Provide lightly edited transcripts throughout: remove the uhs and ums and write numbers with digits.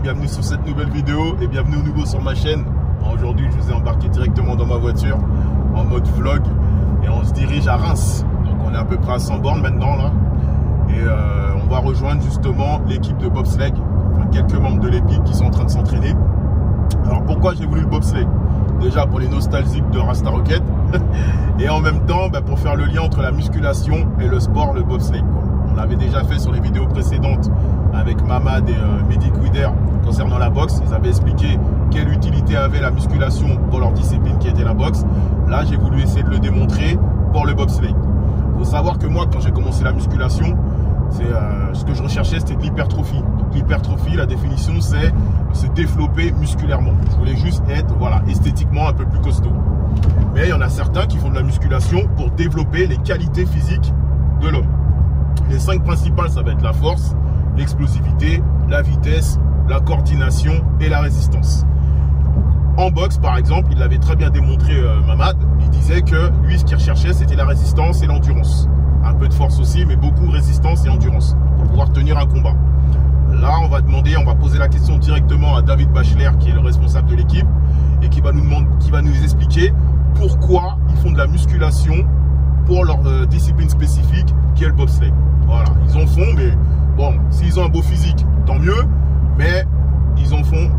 bienvenue sur cette nouvelle vidéo et bienvenue au nouveau sur ma chaîne. Aujourd'hui je vous ai embarqué directement dans ma voiture en mode vlog et on se dirige à Reims. Donc on est à peu près à 100 bornes maintenant là. Et on va rejoindre justement l'équipe de bobsleigh, enfin, quelques membres de l'équipe qui sont en train de s'entraîner. Alors pourquoi j'ai voulu le bobsleigh? Déjà pour les nostalgiques de Rasta Rocket et en même temps pour faire le lien entre la musculation et le sport, le bobsleigh. On l'avait déjà fait sur les vidéos précédentes avec Mamad et Mehdi Kouider concernant la boxe. Ils avaient expliqué quelle utilité avait la musculation pour leur discipline qui était la boxe. Là, j'ai voulu essayer de le démontrer pour le bobsleigh. Il faut savoir que moi, quand j'ai commencé la musculation, ce que je recherchais, c'était de l'hypertrophie. Donc l'hypertrophie, la définition, c'est se développer musculairement. Je voulais juste être esthétiquement un peu plus costaud. Mais il y en a certains qui font de la musculation pour développer les qualités physiques de l'homme. Les 5 principales, ça va être la force, l'explosivité, la vitesse, la coordination et la résistance. En boxe, par exemple, il l'avait très bien démontré Mamad. Il disait que lui, ce qu'il recherchait, c'était la résistance et l'endurance. Un peu de force aussi, mais beaucoup résistance et endurance pour pouvoir tenir un combat. Là, on va poser la question directement à David Bachler, qui est le responsable de l'équipe, et qui va nous expliquer pourquoi ils font de la musculation pour leur discipline spécifique, qui est le bobsleigh. Voilà, ils en font, mais bon, s'ils ont un beau physique, tant mieux, mais ils en font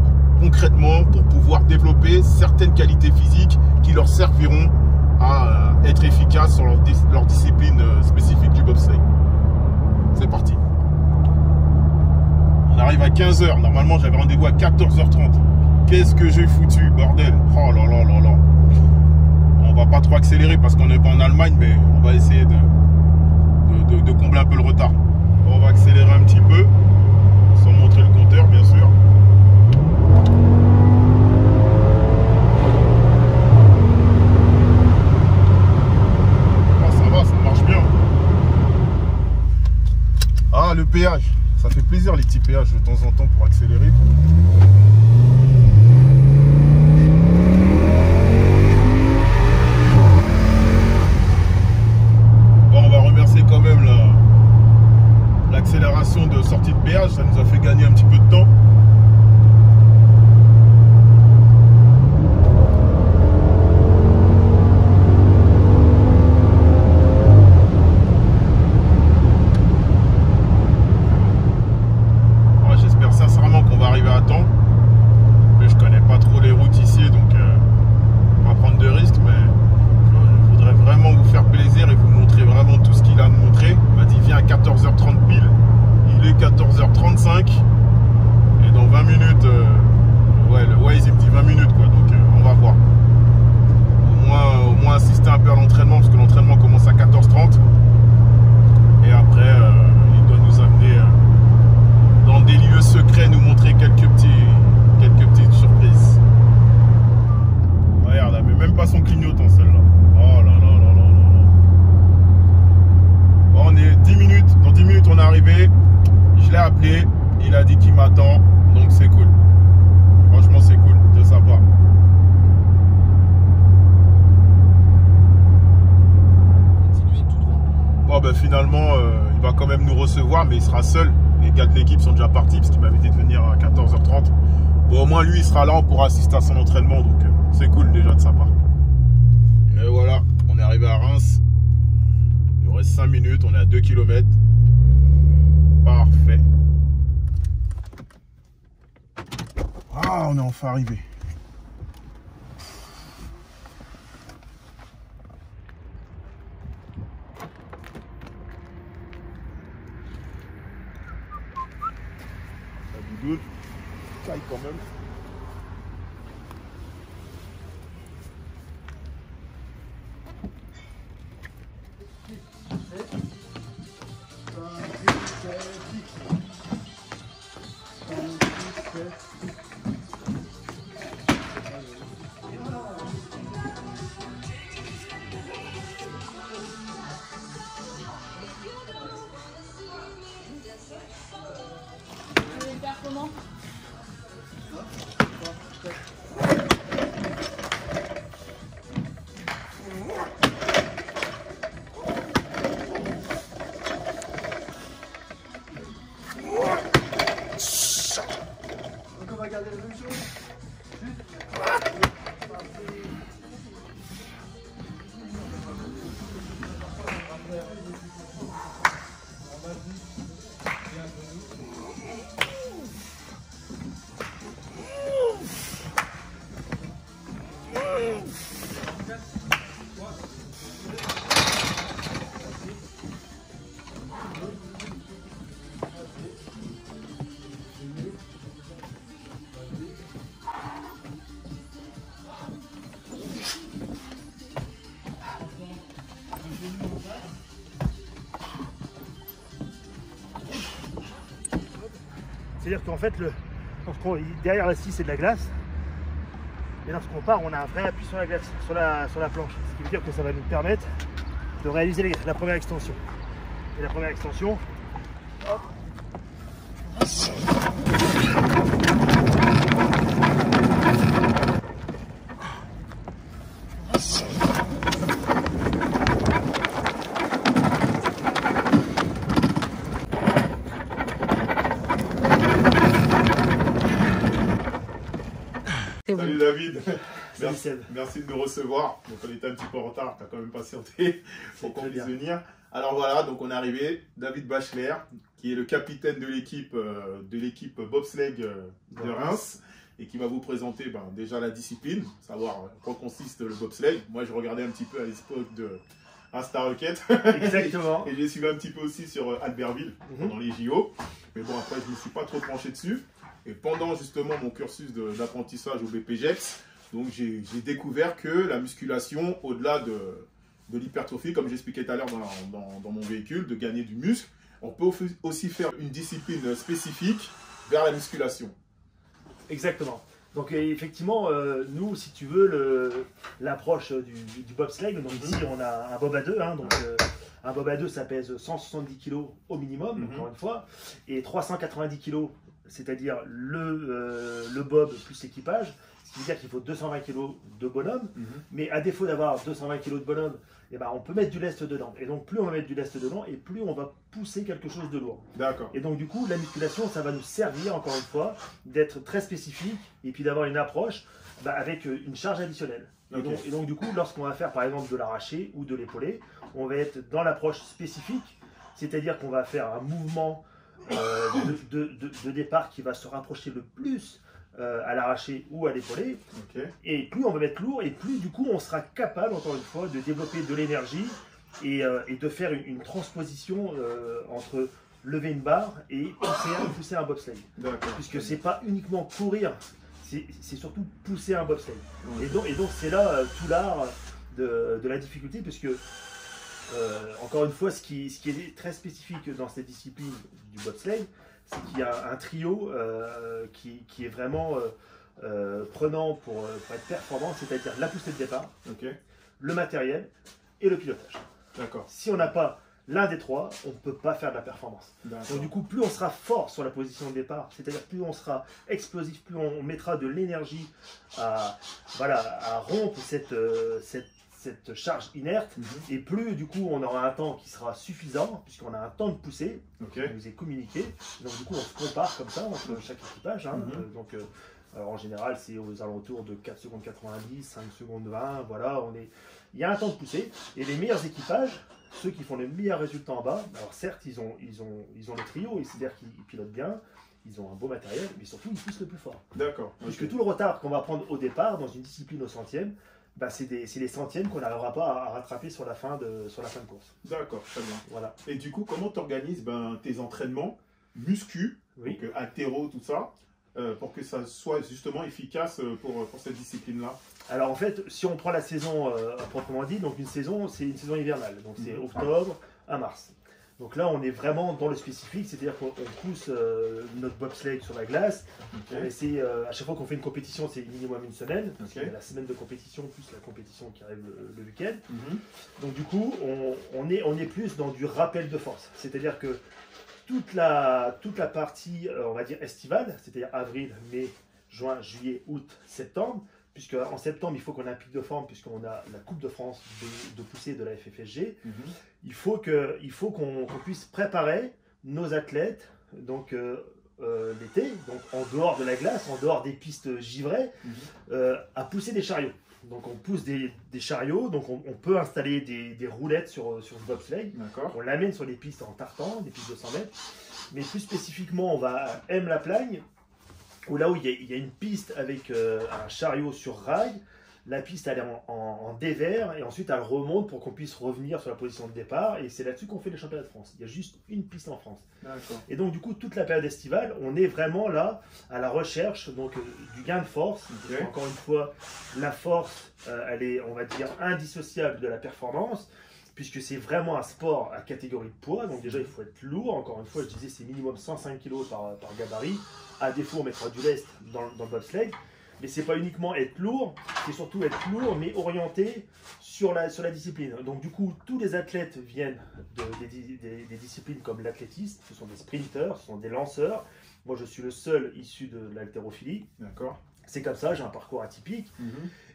concrètement pour pouvoir développer certaines qualités physiques qui leur serviront à être efficaces sur leur discipline spécifique du bobsleigh. C'est parti. On arrive à 15 h. Normalement, j'avais rendez-vous à 14 h 30. Qu'est-ce que j'ai foutu, bordel. Oh là là là là. On va pas trop accélérer parce qu'on n'est pas en Allemagne, mais on va essayer de combler un peu le retard. On va accélérer un petit peu, sans montrer le compteur, bien sûr. Ça marche bien. Ah, le péage, ça fait plaisir les petits péages de temps en temps pour accélérer. Bon, on va remercier quand même l'accélération de sortie de péage, ça nous a fait gagner un petit peu de temps. Et dans 20 minutes, le Waze il me dit 20 minutes quoi, donc on va voir. Au moins assister un peu à l'entraînement parce que l'entraînement commence à 14 h 30 et après il doit nous amener dans des lieux secrets, nous montrer quelques petites surprises. Regarde, elle met même pas son clignotant celle-là. Oh là là là là là. Bon, on est 10 minutes, dans 10 minutes on est arrivé. Je l'ai appelé, il a dit qu'il m'attend, donc c'est cool. Franchement, c'est cool de sa part. Continuez tout droit. Bon, finalement, il va quand même nous recevoir, mais il sera seul. Les gars de l'équipe sont déjà partis parce qu'il m'avait dit de venir à 14 h 30. Bon, au moins, lui, il sera là, on pourra assister à son entraînement, donc c'est cool déjà de sa part. Et voilà, on est arrivé à Reims. Il nous reste 5 minutes, on est à 2 km. Parfait. Ah, on est enfin arrivé. La doudoune, caille quand même. C'est-à-dire qu'en fait, derrière la scie, c'est de la glace. Et lorsqu'on part, on a un vrai appui sur la glace, sur la planche. Ce qui veut dire que ça va nous permettre de réaliser la première extension. Et la première extension, hop. Salut David, Salut merci de nous recevoir. Donc on était un petit peu en retard, tu as quand même patienté pour qu'on puisse venir. Alors voilà, donc on est arrivé, David Bachler, qui est le capitaine de l'équipe bobsleigh de Reims, et qui va vous présenter déjà la discipline, savoir en quoi consiste le bobsleigh. Moi je regardais un petit peu à l'époque de Insta Rocket. Exactement. Et j'ai suivi un petit peu aussi sur Albertville, pendant les JO. Mais bon, après je ne me suis pas trop penché dessus. Et pendant justement mon cursus d'apprentissage au BPGEPS, donc j'ai découvert que la musculation, au-delà de l'hypertrophie, comme j'expliquais tout à l'heure dans mon véhicule, de gagner du muscle, on peut aussi faire une discipline spécifique vers la musculation. Exactement. Donc effectivement, nous, si tu veux, l'approche du bobsleigh, donc ici on a un bob à deux, hein, donc un bob à deux ça pèse 170 kg au minimum, encore une fois, et 390 kg, c'est-à-dire le bob plus l'équipage, ce qui veut dire qu'il faut 220 kg de bonhomme, mais à défaut d'avoir 220 kg de bonhomme, eh ben, on peut mettre du lest dedans. Et donc plus on va mettre du lest dedans, et plus on va pousser quelque chose de lourd. D'accord. Et donc du coup, la musculation, ça va nous servir, encore une fois, d'être très spécifique, et puis d'avoir une approche avec une charge additionnelle. Okay. Et donc du coup, lorsqu'on va faire par exemple de l'arraché ou de l'épaulé, on va être dans l'approche spécifique, c'est-à-dire qu'on va faire un mouvement de départ qui va se rapprocher le plus à l'arraché ou à l'épaulé. Okay. Et plus on va mettre lourd, et plus du coup on sera capable, encore une fois, de développer de l'énergie et de faire une transposition entre lever une barre et pousser un bobsleigh. Puisque c'est pas uniquement courir, c'est surtout pousser un bobsleigh. Okay. Et donc c'est là tout l'art de la difficulté, puisque encore une fois, ce qui est très spécifique dans cette discipline du bobsleigh, c'est qu'il y a un trio qui est vraiment prenant pour être performant, c'est-à-dire la poussée de départ, le matériel et le pilotage. Si on n'a pas l'un des trois, on ne peut pas faire de la performance. Donc du coup, plus on sera fort sur la position de départ, c'est-à-dire plus on sera explosif, plus on mettra de l'énergie à rompre cette charge inerte, et plus du coup on aura un temps qui sera suffisant, puisqu'on a un temps de poussée qui nous est communiqué. Donc du coup on se compare comme ça entre chaque équipage, hein. Alors en général c'est aux alentours de 4 secondes 90, 5 secondes 20, voilà, il y a un temps de poussée, et les meilleurs équipages, ceux qui font les meilleurs résultats en bas, alors certes ils ont le trio, c'est-à-dire qu'ils pilotent bien, ils ont un beau matériel, mais surtout ils poussent le plus fort. Puisque tout le retard qu'on va prendre au départ dans une discipline au centième, c'est les centièmes qu'on n'arrivera pas à rattraper sur la fin de course. D'accord, très bien. Voilà. Et du coup, comment tu organises tes entraînements muscu, donc haltéro, tout ça, pour que ça soit justement efficace pour cette discipline-là? Alors en fait, si on prend la saison proprement dit, donc une saison, c'est une saison hivernale, donc c'est octobre à mars. Donc là, on est vraiment dans le spécifique, c'est-à-dire qu'on pousse notre bobsleigh sur la glace. On essaie, à chaque fois qu'on fait une compétition, c'est minimum une semaine. Il y a la semaine de compétition plus la compétition qui arrive le week-end. Donc du coup, on est plus dans du rappel de force. C'est-à-dire que toute la partie, on va dire estivale, c'est-à-dire avril, mai, juin, juillet, août, septembre, puisque en septembre, il faut qu'on ait un pic de forme, puisqu'on a la Coupe de France de poussée de la FFSG. Il faut qu'on puisse préparer nos athlètes donc l'été, donc en dehors de la glace, en dehors des pistes givrées, à pousser des chariots. Donc on pousse des chariots, donc on peut installer des roulettes sur ce bobsleigh. On l'amène sur les pistes en tartan, des pistes de 100 mètres. Mais plus spécifiquement, on va à M-la-Plagne, où là où il y a une piste avec un chariot sur rail. La piste elle est en dévers, et ensuite elle remonte pour qu'on puisse revenir sur la position de départ, et c'est là-dessus qu'on fait les championnats de France. Il y a juste une piste en France. Et donc du coup toute la période estivale, on est vraiment là à la recherche donc du gain de force. Encore une fois, la force elle est, on va dire, indissociable de la performance, puisque c'est vraiment un sport à catégorie de poids. Donc déjà, il faut être lourd. Encore une fois, je disais, c'est minimum 105 kg par gabarit. À défaut, on mettra du lest dans le bobsleigh. Mais c'est pas uniquement être lourd, c'est surtout être lourd, mais orienté sur la discipline. Donc du coup, tous les athlètes viennent des disciplines comme l'athlétisme. Ce sont des sprinteurs, ce sont des lanceurs. Moi, je suis le seul issu de l'haltérophilie. D'accord. C'est comme ça, j'ai un parcours atypique.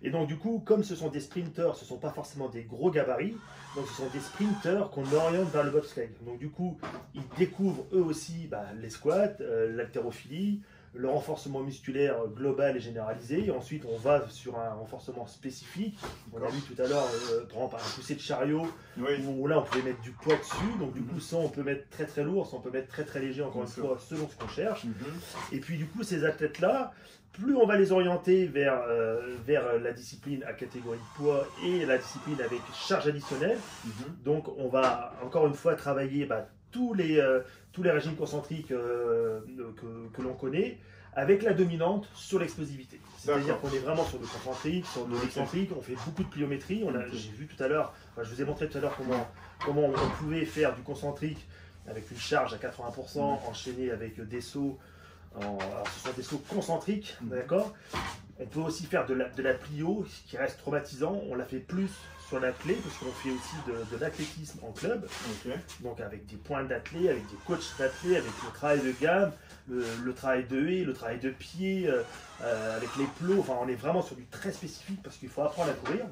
Et donc du coup, comme ce sont des sprinteurs, ce ne sont pas forcément des gros gabarits, donc ce sont des sprinteurs qu'on oriente vers le bobsleigh. Donc du coup, ils découvrent eux aussi les squats, l'haltérophilie, le renforcement musculaire global et généralisé. Et ensuite, on va sur un renforcement spécifique. On a vu tout à l'heure, par exemple, un poussé de chariot, où là, on pouvait mettre du poids dessus. Donc du coup, ça, on peut mettre très très lourd, ça, on peut mettre très très léger, encore une fois, selon ce qu'on cherche. Et puis du coup, ces athlètes-là, plus on va les orienter vers la discipline à catégorie de poids et la discipline avec charge additionnelle. Donc on va encore une fois travailler tous les régimes concentriques que l'on connaît, avec la dominante sur l'explosivité. C'est-à-dire qu'on est vraiment sur le concentrique, sur de l'excentrique, on fait beaucoup de pliométrie. J'ai vu tout à l'heure, je vous ai montré tout à l'heure comment on pouvait faire du concentrique avec une charge à 80% enchaînée avec des sauts. Alors, ce sont des sauts concentriques, d'accord. On peut aussi faire de la plio, qui reste traumatisant. On la fait plus sur l'athlé, parce qu'on fait aussi de l'athlétisme en club. Donc avec des points d'athlé, avec des coachs d'athlé, avec le travail de gamme, le travail de haie, le travail de pied, avec les plots. Enfin, on est vraiment sur du très spécifique, parce qu'il faut apprendre à courir.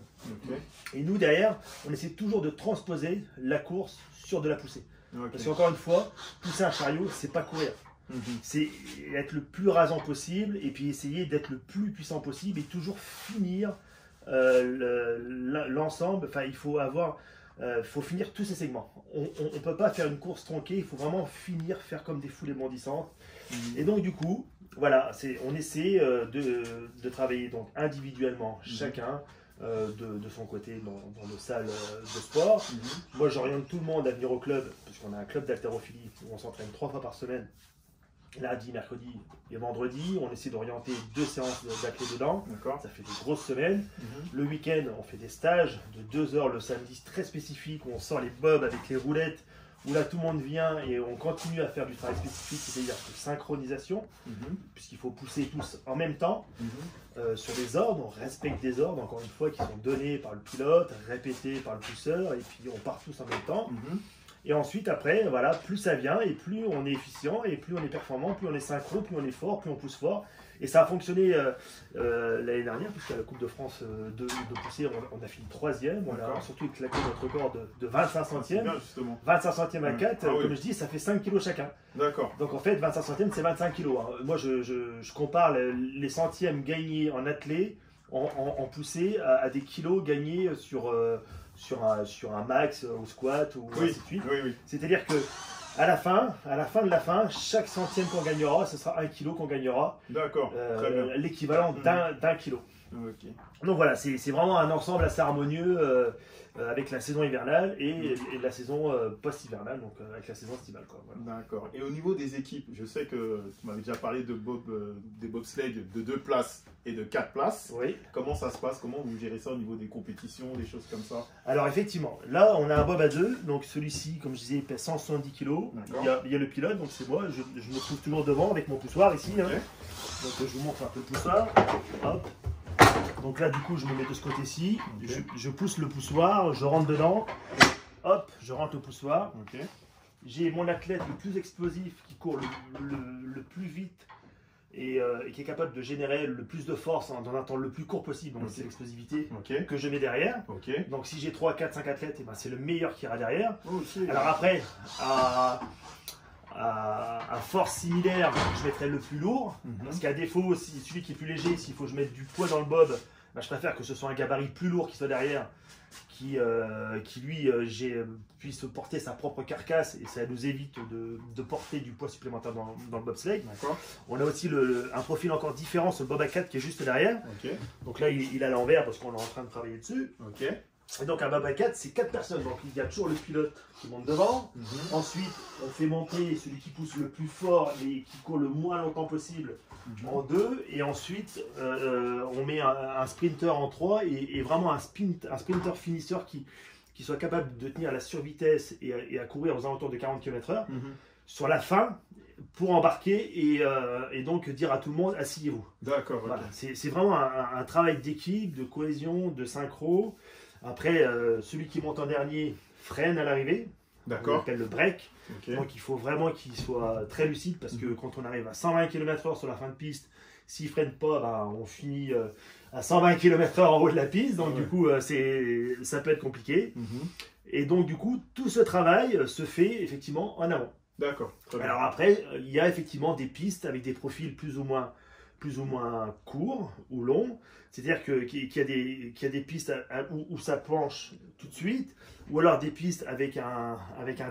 Et nous, derrière, on essaie toujours de transposer la course sur de la poussée. Parce qu'encore une fois, pousser un chariot, c'est pas courir. C'est être le plus rasant possible et puis essayer d'être le plus puissant possible et toujours finir l'ensemble. Enfin, il faut finir tous ces segments. On ne peut pas faire une course tronquée, il faut vraiment faire comme des foulées bondissantes. Et donc du coup, voilà, on essaie de travailler donc individuellement chacun de son côté dans nos salles de sport. Moi, j'oriente tout le monde à venir au club, parce qu'on a un club d'haltérophilie où on s'entraîne 3 fois par semaine. Lundi, mercredi et vendredi, on essaie d'orienter 2 séances d'athlé dedans. Ça fait des grosses semaines. Le week-end, on fait des stages de 2 heures le samedi très spécifiques où on sort les bobs avec les roulettes, où là tout le monde vient et on continue à faire du travail spécifique, c'est-à-dire de synchronisation, puisqu'il faut pousser tous en même temps sur des ordres. On respecte des ordres, encore une fois, qui sont donnés par le pilote, répétés par le pousseur, et puis on part tous en même temps. Et ensuite, après, voilà, plus ça vient et plus on est efficient et plus on est performant, plus on est synchro, plus on est fort, plus on pousse fort. Et ça a fonctionné l'année dernière, puisqu'à la Coupe de France de poussée, on a fini 3e. On a surtout éclaté notre record de 25 centièmes. 25 centièmes à 4, comme je dis, ça fait 5 kilos chacun. Donc en fait, 25 centièmes, c'est 25 kilos. Moi, je compare les centièmes gagnés en athlé, en poussée, à des kilos gagnés sur un max au squat ou ainsi de suite. C'est-à-dire que à la fin de la fin, chaque centième qu'on gagnera, ce sera 1 kilo qu'on gagnera. L'équivalent d'un kilo. Donc voilà, c'est vraiment un ensemble assez harmonieux avec la saison hivernale et la saison post-hivernale, donc avec la saison estivale. D'accord. Et au niveau des équipes, je sais que tu m'avais déjà parlé des bobsleighs de 2 places et de 4 places. Comment ça se passe? Comment vous gérez ça au niveau des compétitions, des choses comme ça? Alors effectivement, là on a un bob à 2, donc celui-ci, comme je disais, pèse 170 kg. Il y a le pilote, donc c'est moi, je me trouve toujours devant avec mon poussoir ici. Donc je vous montre un peu le poussoir. Hop. Donc là, du coup, je me mets de ce côté-ci, je pousse le poussoir, je rentre dedans, hop, je rentre le poussoir. J'ai mon athlète le plus explosif qui court le plus vite et qui est capable de générer le plus de force dans un temps le plus court possible. Donc c'est l'explosivité que je mets derrière. Donc si j'ai 3, 4, 5 athlètes, c'est le meilleur qui ira derrière. Alors après, à force similaire, je mettrai le plus lourd, parce qu'à défaut, si celui qui est plus léger, s'il faut que je mette du poids dans le bob, je préfère que ce soit un gabarit plus lourd qui soit derrière, qui lui puisse porter sa propre carcasse, et ça nous évite de porter du poids supplémentaire dans le bobsleigh. On a aussi un profil encore différent sur le bob à 4 qui est juste derrière. Donc là, il est à l'envers parce qu'on est en train de travailler dessus. Et donc un bob à 4, c'est 4 personnes. Donc il y a toujours le pilote qui monte devant. Ensuite, on fait monter celui qui pousse le plus fort et qui court le moins longtemps possible en 2. Et ensuite, on met un sprinter en 3 et vraiment un sprinter finisseur qui qui soit capable de tenir la survitesse et à courir aux alentours de 40 km/h sur la fin pour embarquer et donc dire à tout le monde asseyez-vous. D'accord. Voilà. C'est vraiment un travail d'équipe, de cohésion, de synchro. Après, celui qui monte en dernier freine à l'arrivée. On appelle le break. Donc il faut vraiment qu'il soit très lucide parce que quand on arrive à 120 km/h sur la fin de piste, s'il ne freine pas, ben, on finit à 120 km/h en haut de la piste. Donc du coup, ça peut être compliqué. Et donc du coup, tout ce travail se fait effectivement en avant. D'accord. Alors après, il y a effectivement des pistes avec des profils plus ou moins courts ou longs. C'est-à-dire qu'il y a des pistes où ça penche tout de suite, ou alors des pistes avec un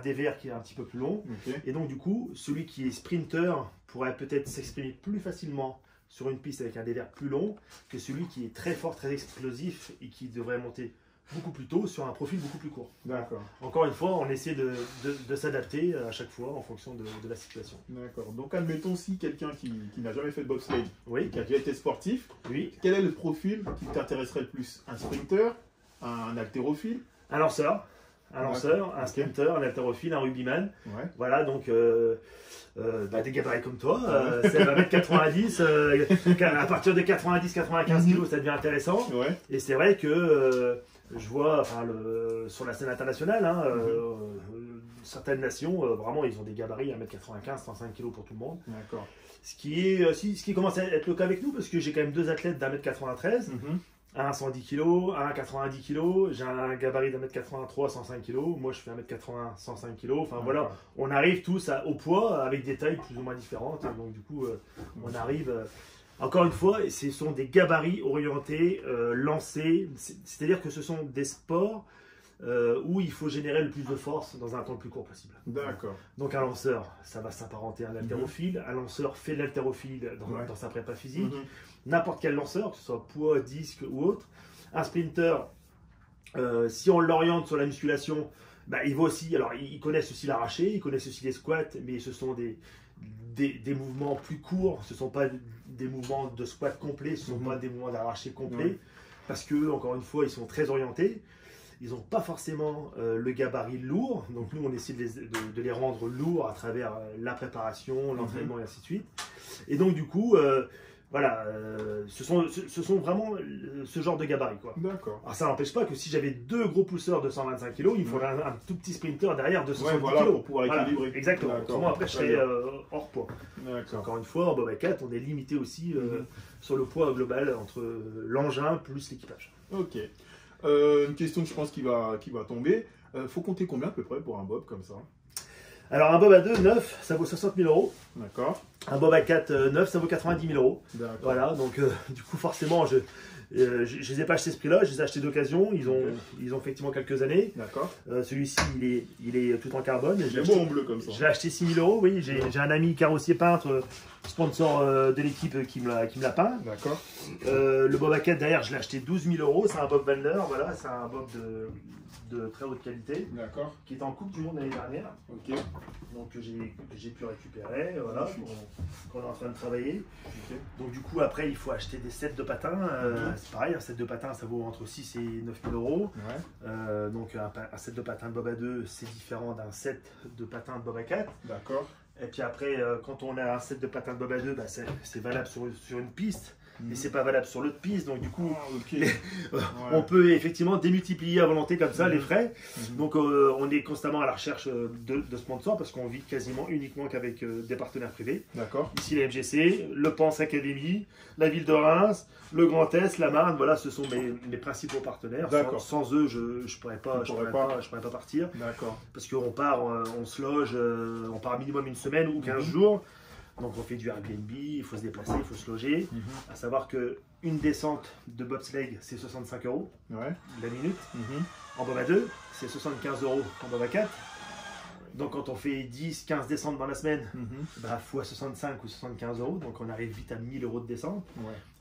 dévers qui est un petit peu plus long. Et donc du coup, celui qui est sprinter pourrait peut-être s'exprimer plus facilement sur une piste avec un dévers plus long que celui qui est très fort, très explosif et qui devrait monter beaucoup plus tôt sur un profil beaucoup plus court. D'accord. Encore une fois, on essaie de s'adapter à chaque fois en fonction de la situation. D'accord. Donc admettons si quelqu'un qui n'a jamais fait de bobsleigh, Oui. qui a déjà été sportif, Oui. Quel est le profil qui t'intéresserait le plus? Un sprinter, un haltérophile? Un lanceur, un sprinter, un haltérophile, un rugbyman. Ouais. Voilà, donc des gabarits comme toi, c'est à 1m90, à partir de 90-95 kg, ça devient intéressant. Ouais. Et c'est vrai que je vois sur la scène internationale, certaines nations, vraiment, ils ont des gabarits à 1m95, 105 kg pour tout le monde. D'accord. Ce qui commence à être le cas avec nous, parce que j'ai quand même deux athlètes d'1m93. Un 110 kg, un 90 kg, j'ai un gabarit d'1m83, 105 kg, moi je fais 1m80, 105 kg, enfin voilà, on arrive tous au poids avec des tailles plus ou moins différentes, donc du coup on arrive, encore une fois, ce sont des gabarits orientés, lancés, c'est-à-dire que ce sont des sports où il faut générer le plus de force dans un temps le plus court possible. D'accord. Donc un lanceur, ça va s'apparenter à un haltérophile, un lanceur fait de l'haltérophile dans sa prépa physique, n'importe quel lanceur, que ce soit poids, disque ou autre. Un sprinter, si on l'oriente sur la musculation, bah, il va aussi, alors ils connaissent aussi l'arraché, ils connaissent aussi les squats, mais ce sont des mouvements plus courts, ce ne sont pas des mouvements de squat complets, ce ne sont pas des mouvements d'arraché complets, parce que, encore une fois, ils sont très orientés. Ils n'ont pas forcément le gabarit lourd, donc nous on essaie de les rendre lourds à travers la préparation, l'entraînement et ainsi de suite. Et donc du coup, voilà, ce sont vraiment ce genre de gabarit, quoi. D'accord. Alors ça n'empêche pas que si j'avais deux gros pousseurs de 125 kg, il me faudrait un tout petit sprinter derrière de 70 kg. Pour pouvoir équilibrer. Exactement. Autrement après je serais hors poids. D'accord. Encore une fois, en Bob 4, on est limité aussi sur le poids global entre l'engin plus l'équipage. Ok. Une question que je pense qui va tomber. Faut compter combien à peu près pour un bob comme ça? Alors un bob à 2 neuf, ça vaut 60 000 €. D'accord. Un bob à 4 neuf, ça vaut 90 000 €. Voilà, donc du coup forcément je les ai pas achetés ce prix-là, je les ai achetés d'occasion. Ils ont effectivement quelques années. D'accord. Celui-ci il est tout en carbone. Il est beau en bleu comme ça. Je l'ai acheté 6 000 €. Oui, j'ai un ami carrossier peintre, sponsor de l'équipe qui me l'a peint. D'accord. Le bob à 4 derrière, je l'ai acheté 12 000 €. C'est un bob Wendler, voilà, c'est un bob de très haute qualité. D'accord. Qui est en Coupe du Monde l'année dernière. Ok. Donc que j'ai pu récupérer, voilà, qu'on est en train de travailler. Okay. Donc du coup après il faut acheter des sets de patins. C'est pareil, un set de patins ça vaut entre 6 et 9 000 €. Ouais. Donc un set de patins de bob à 2 c'est différent d'un set de patins de bob à 4. D'accord. Et puis après quand on a un set de patins de bob à 2, bah, c'est valable sur une piste. Mais c'est pas valable sur l'autre piste, donc du coup on peut effectivement démultiplier à volonté comme ça les frais. Donc on est constamment à la recherche de sponsors parce qu'on vit quasiment uniquement qu'avec des partenaires privés. D'accord. Ici la FGC, le PANS Academy, la ville de Reims, le Grand Est, la Marne, voilà, ce sont mes principaux partenaires. Sans eux je pourrais pas partir. D'accord. Parce qu'on part, on se loge, on part minimum une semaine ou 15 jours. Donc on fait du Airbnb, il faut se déplacer, il faut se loger. À savoir qu'une descente de bobsleigh, c'est 65 € la minute. En bob à 2, c'est 75 € en bob à 4. Donc quand on fait 10-15 descentes dans la semaine, bah, fois 65 ou 75 €, donc on arrive vite à 1000 € de descente.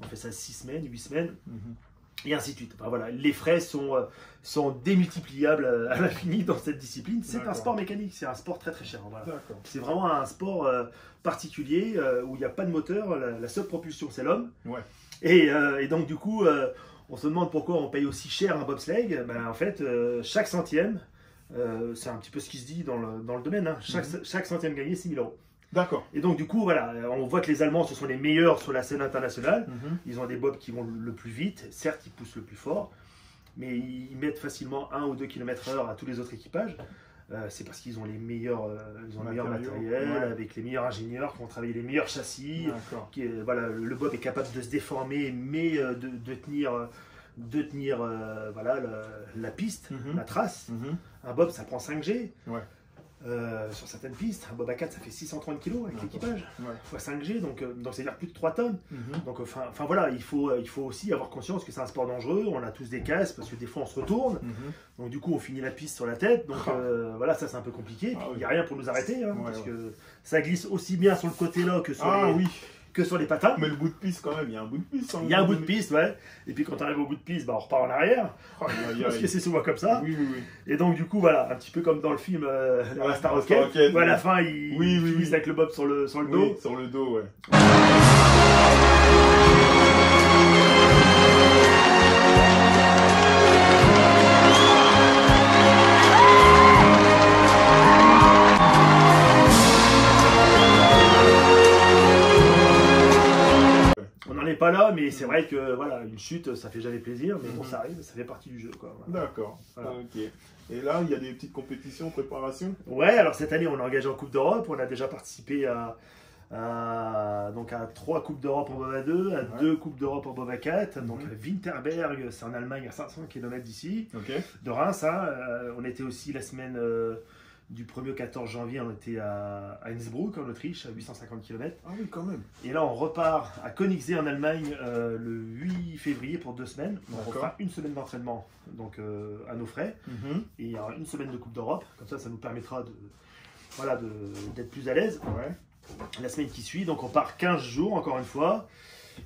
On fait ça 6 semaines, 8 semaines. Et ainsi de suite. Enfin, voilà, les frais sont démultipliables à l'infini dans cette discipline. C'est un sport mécanique, c'est un sport très très cher. Voilà. C'est vraiment un sport particulier où il n'y a pas de moteur, la seule propulsion c'est l'homme. Et donc du coup, On se demande pourquoi on paye aussi cher un bobsleigh. Ben, en fait, chaque centième, c'est un petit peu ce qui se dit dans le domaine, hein. Chaque centième gagné, 6 000 euros. D'accord. Et donc du coup, voilà, on voit que les Allemands, ce sont les meilleurs sur la scène internationale. Ils ont des bobs qui vont le plus vite, certes, ils poussent le plus fort, mais ils mettent facilement 1 ou 2 km/h à tous les autres équipages. C'est parce qu'ils ont les meilleurs, meilleur matériel, avec les meilleurs ingénieurs qui ont travaillé les meilleurs châssis. Voilà, le bob est capable de se déformer, mais de tenir voilà, la piste, la trace. Un bob, ça prend 5G. Sur certaines pistes, un bob à 4 ça fait 630 kg avec l'équipage, fois 5G, donc c'est-à-dire plus de 3 tonnes. Donc enfin voilà, il faut aussi avoir conscience que c'est un sport dangereux, on a tous des casques parce que des fois on se retourne, donc du coup on finit la piste sur la tête, donc voilà, ça c'est un peu compliqué, il n'y a rien pour nous arrêter, hein, parce que ça glisse aussi bien sur le côté là que sur les patins. Mais le bout de piste quand même, il y a un bout de piste. Il y a un bout de piste, ouais. Et puis quand on arrive au bout de piste, bah, on repart en arrière. Parce que c'est souvent comme ça. Et donc du coup, voilà, un petit peu comme dans le film La Star Rocket. À la fin, il glisse avec le bob sur le dos. Sur le dos, ouais. Pas là, mais c'est vrai que voilà, une chute ça fait jamais plaisir, mais bon, ça arrive, ça fait partie du jeu, quoi. Voilà. D'accord, voilà. Ok. Et là il y a des petites compétitions, préparation? Ouais, alors cette année on est engagé en Coupe d'Europe, on a déjà participé donc à 3 Coupes d'Europe en bob à 2, à 2 Coupes d'Europe en bob à 4, donc Winterberg, c'est en Allemagne à 500 km d'ici, de Reims, hein. On était aussi la semaine du 1er au 14 janvier, on était à Innsbruck en Autriche, à 850 km. Ah oui, quand même. Et là, on repart à Königssee en Allemagne le 8 février pour 2 semaines. Donc, on fera une semaine d'entraînement donc à nos frais. Et il y aura une semaine de Coupe d'Europe. Comme ça nous permettra d'être plus à l'aise. La semaine qui suit, donc on part 15 jours encore une fois.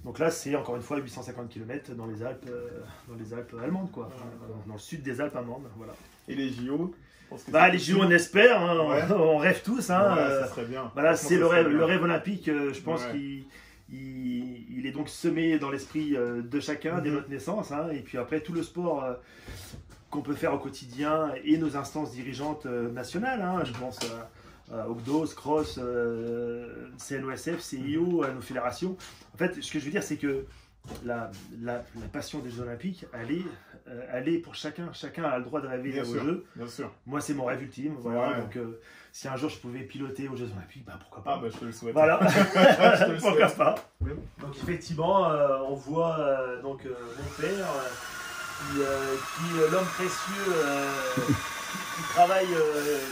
Donc là, c'est encore une fois 850 km dans les Alpes allemandes, quoi. Dans le sud des Alpes allemandes. Voilà. Et les JO? Les JO, on espère, hein, on rêve tous. Hein, ça serait bien. Voilà, c'est le rêve olympique. Je pense qu'il est donc semé dans l'esprit de chacun dès notre naissance. Hein, et puis après, tout le sport qu'on peut faire au quotidien et nos instances dirigeantes nationales. Hein, je pense à OCDOS, CROSS, CNOSF, CIO, à nos fédérations. En fait, ce que je veux dire, c'est que la passion des Jeux Olympiques, elle est pour chacun. Chacun a le droit de rêver aux Jeux. Bien sûr. Moi, c'est mon rêve ultime. Voilà, donc, si un jour je pouvais piloter aux Jeux Olympiques, pourquoi pas. Je te le souhaite. Voilà, pourquoi pas. Donc effectivement, on voit donc mon père, qui l'homme précieux,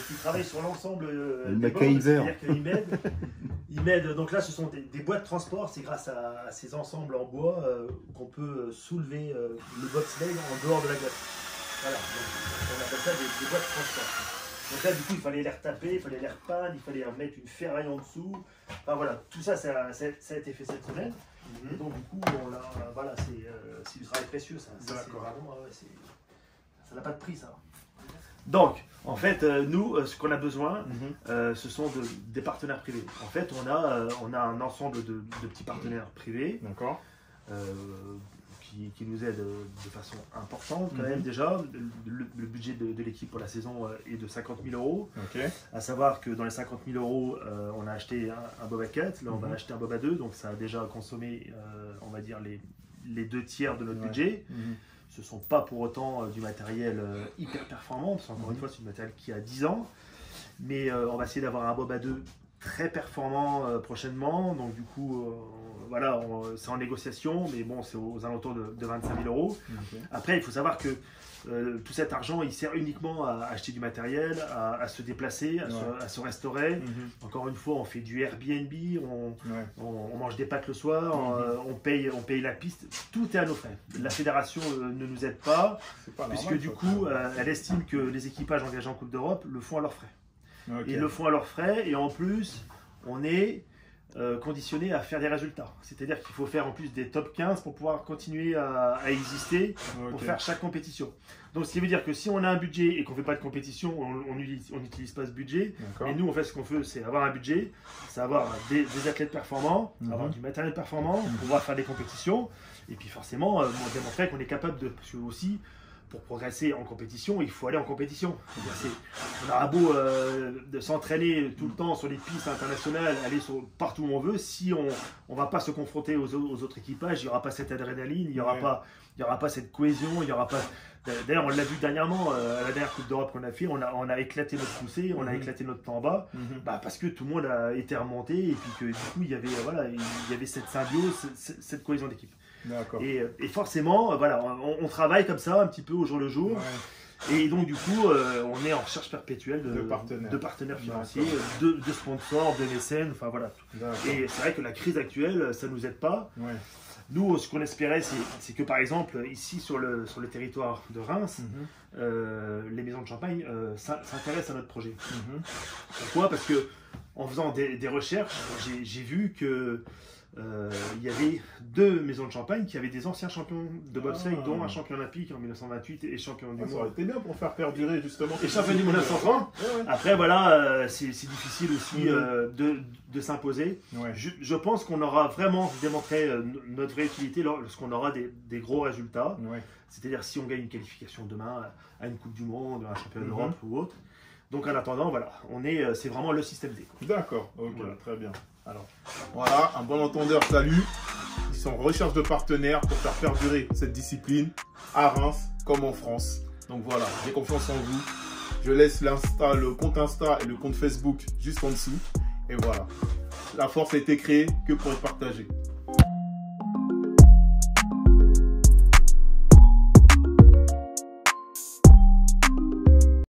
qui travaille sur l'ensemble des bornes, c'est-à-dire qu'il m'aide. Il m'aide. Donc là, ce sont des boîtes de transport. C'est grâce à ces ensembles en bois qu'on peut soulever le bobsleigh en dehors de la glace. Voilà. Donc, on appelle ça des boîtes de transport. Donc là, du coup, il fallait les retaper, il fallait les repeindre, il fallait mettre une ferraille en dessous. Enfin voilà, tout ça, ça a été fait cette semaine. Et donc du coup, voilà, c'est du travail précieux, ça. Ça n'a pas de prix, ça. Donc, en fait, nous, ce qu'on a besoin, ce sont des partenaires privés. En fait, on a un ensemble de petits partenaires privés qui nous aident de façon importante quand même déjà. Le budget de l'équipe pour la saison est de 50 000 euros. À savoir que dans les 50 000 euros, on a acheté un bob à 4, là on va acheter un bob à 2, donc ça a déjà consommé, on va dire, les 2 tiers de notre budget. Ce ne sont pas pour autant du matériel hyper performant, parce qu'encore une fois, c'est du matériel qui a 10 ans. Mais on va essayer d'avoir un bob à 2 très performant prochainement. Donc du coup, voilà, c'est en négociation, mais bon, c'est aux alentours de 25 000 euros. Après, il faut savoir que tout cet argent, il sert uniquement à acheter du matériel, à se déplacer, à se restaurer. Encore une fois, on fait du Airbnb, on mange des pâtes le soir, on paye la piste, tout est à nos frais. La fédération ne nous aide pas, puisque du coup, elle estime que les équipages engagés en Coupe d'Europe le font à leurs frais. Ils le font à leurs frais, et en plus, on est conditionné à faire des résultats. C'est-à-dire qu'il faut faire en plus des top 15 pour pouvoir continuer à exister pour faire chaque compétition. Donc ce qui veut dire que si on a un budget et qu'on ne fait pas de compétition, on n'utilise pas ce budget. Et nous, en fait, ce qu'on veut, c'est avoir un budget, c'est avoir des athlètes performants, avoir du matériel performant, pouvoir faire des compétitions. Et puis forcément, démontrer qu'on est capable de... Parce que aussi, pour progresser en compétition, il faut aller en compétition. On aura beau de s'entraîner tout le temps sur les pistes internationales, aller partout où on veut, si on ne va pas se confronter aux autres équipages, il n'y aura pas cette adrénaline, il n'y aura pas cette cohésion, il n'y aura pas... D'ailleurs, on l'a vu dernièrement, à la dernière Coupe d'Europe qu'on a fait, on a éclaté notre poussée, on a éclaté notre temps bas, parce que tout le monde a été remonté et puis que du coup, il y avait cette symbiose, cette cohésion d'équipe. Et forcément, voilà, on travaille comme ça un petit peu au jour le jour. Et donc du coup, on est en recherche perpétuelle de partenaires financiers, de sponsors, de mécènes, enfin voilà. Et c'est vrai que la crise actuelle, ça ne nous aide pas. Nous, ce qu'on espérait, c'est que par exemple, ici sur le territoire de Reims, les maisons de champagne s'intéressent à notre projet. Pourquoi? Parce que en faisant des recherches, j'ai vu que il y avait 2 maisons de champagne qui avaient des anciens champions de bobsleigh, dont un champion olympique en 1928 et champion du monde. Ça aurait été bien pour faire perdurer justement. Et champion du monde 1930. Après voilà, c'est difficile aussi de s'imposer. Je pense qu'on aura vraiment démontré notre vraie utilité lorsqu'on aura des gros résultats. C'est-à-dire si on gagne une qualification demain à une Coupe du Monde, à un championnat d'Europe ou autre. Donc en attendant, voilà, c'est vraiment le système D. D'accord, ok, très bien. Alors, voilà, un bon entendeur, salut. Ils sont en recherche de partenaires pour faire perdurer cette discipline à Reims comme en France. Donc voilà, j'ai confiance en vous. Je laisse le compte Insta et le compte Facebook juste en dessous. Et voilà, la force a été créée que pour être partagée.